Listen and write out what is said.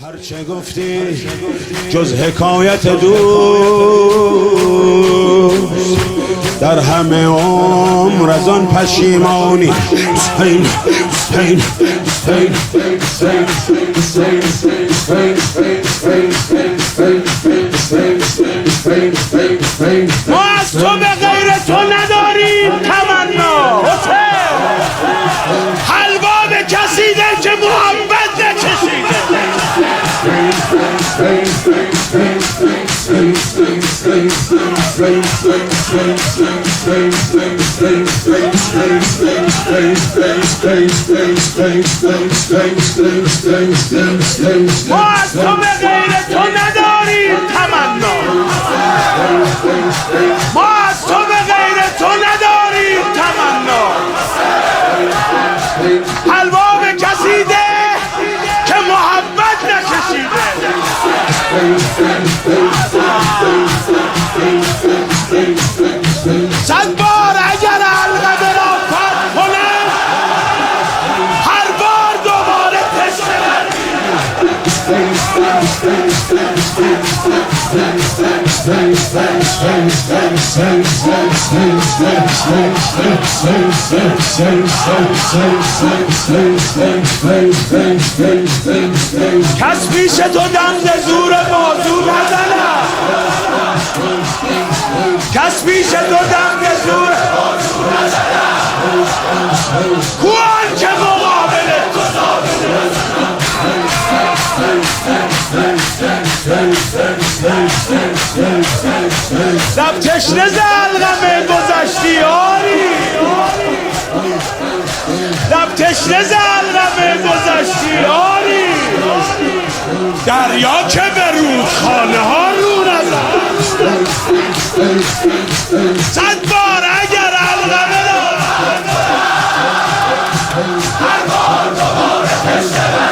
هرچه گفتی جز حکایت دوست، در همه عمر از آن پشیمانی. ما از تو به غیر تو نداریم تمنا، حلوا به کسیده که محبت نچشیده. ما از تو به غیر تو نداریم تمنا، ما از تو به غیر تو نداریم تمنا. حلوا به کسی ده که محبت نکشیده. صد بار اگر حلقه را فتح کنم، هر بار دوباره تشنه کس پیش تو دم ز زور بازو نزنم، کس پیش تو دم ز زور بازو نزنم. کوان که مقابل تو لب تشنه ز علقمه گذشتی یاری، لب تشنه ز علقمه گذشتی یاری. دریا که به رودخانه ها رو نزد، صد بار اگر علقمه را هر بار دوباره تشنه